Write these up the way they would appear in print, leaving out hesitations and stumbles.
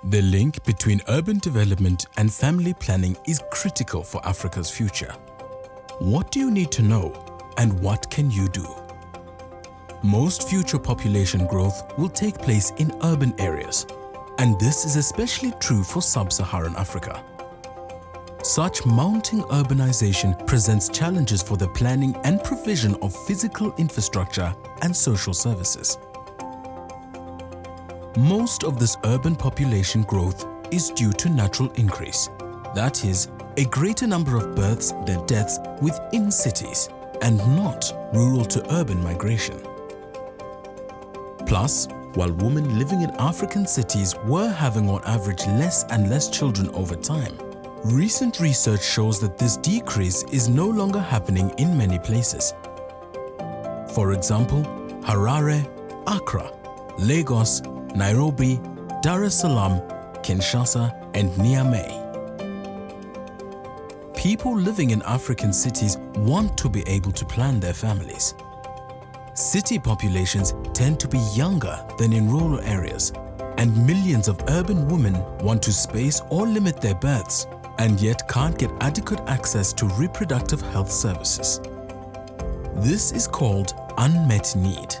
The link between urban development and family planning is critical for Africa's future. What do you need to know, and what can you do? Most future population growth will take place in urban areas, and this is especially true for sub-Saharan Africa. Such mounting urbanization presents challenges for the planning and provision of physical infrastructure and social services. Most of this urban population growth is due to natural increase, that is, a greater number of births than deaths within cities, and not rural to urban migration. Plus, while women living in African cities were having on average less and less children over time, recent research shows that this decrease is no longer happening in many places. For example, Harare, Accra, Lagos, Nairobi, Dar es Salaam, Kinshasa, and Niamey. People living in African cities want to be able to plan their families. City populations tend to be younger than in rural areas, and millions of urban women want to space or limit their births and yet can't get adequate access to reproductive health services. This is called unmet need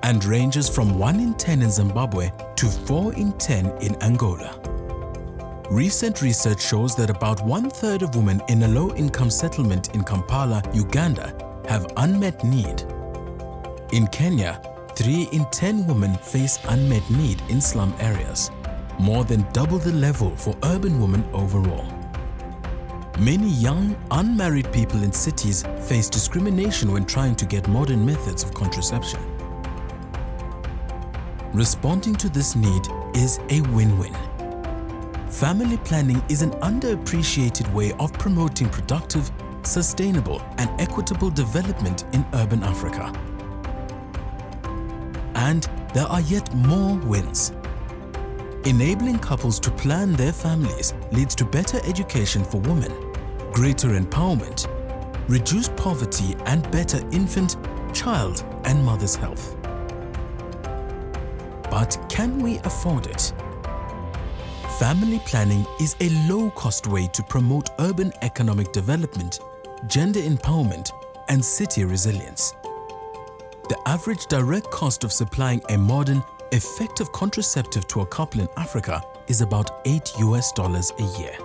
and ranges from 1 in 10 in Zimbabwe to 4 in 10 in Angola. Recent research shows that about 1/3 of women in a low-income settlement in Kampala, Uganda, have unmet need. In Kenya, 3 in 10 women face unmet need in slum areas, more than double the level for urban women overall. Many young, unmarried people in cities face discrimination when trying to get modern methods of contraception. Responding to this need is a win-win. Family planning is an underappreciated way of promoting productive, sustainable, and equitable development in urban Africa. And there are yet more wins. Enabling couples to plan their families leads to better education for women, greater empowerment, reduced poverty, and better infant, child, and mother's health. But can we afford it? Family planning is a low-cost way to promote urban economic development, gender empowerment, and city resilience. The average direct cost of supplying a modern, effective contraceptive to a couple in Africa is about $8 a year.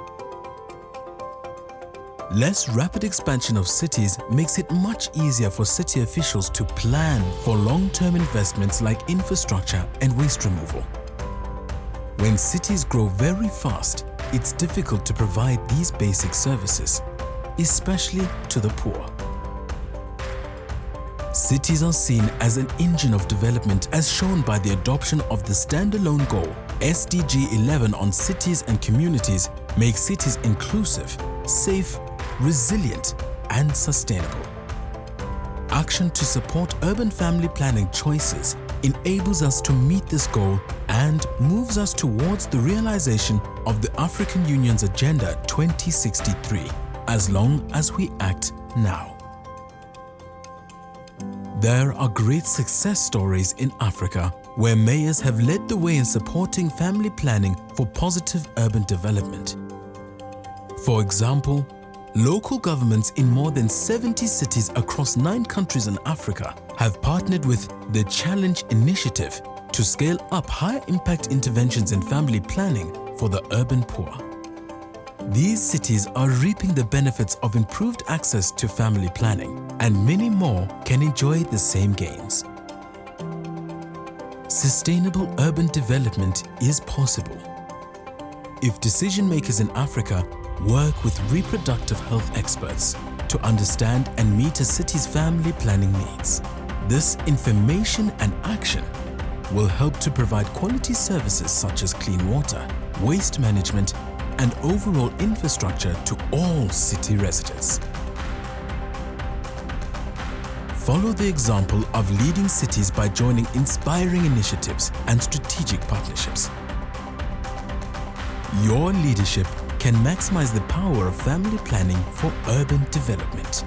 Less rapid expansion of cities makes it much easier for city officials to plan for long-term investments like infrastructure and waste removal. When cities grow very fast, it's difficult to provide these basic services, especially to the poor. Cities are seen as an engine of development as shown by the adoption of the standalone goal, SDG 11 on cities and communities, make cities inclusive, safe, resilient, and sustainable. Action to support urban family planning choices enables us to meet this goal and moves us towards the realization of the African Union's Agenda 2063, as long as we act now. There are great success stories in Africa where mayors have led the way in supporting family planning for positive urban development. For example, local governments in more than 70 cities across 9 countries in Africa have partnered with the Challenge Initiative to scale up high-impact interventions in family planning for the urban poor. These cities are reaping the benefits of improved access to family planning, and many more can enjoy the same gains. Sustainable urban development is possible if decision-makers in Africa work with reproductive health experts to understand and meet a city's family planning needs. This information and action will help to provide quality services such as clean water, waste management, and overall infrastructure to all city residents. Follow the example of leading cities by joining inspiring initiatives and strategic partnerships. Your leadership can maximize the power of family planning for urban development.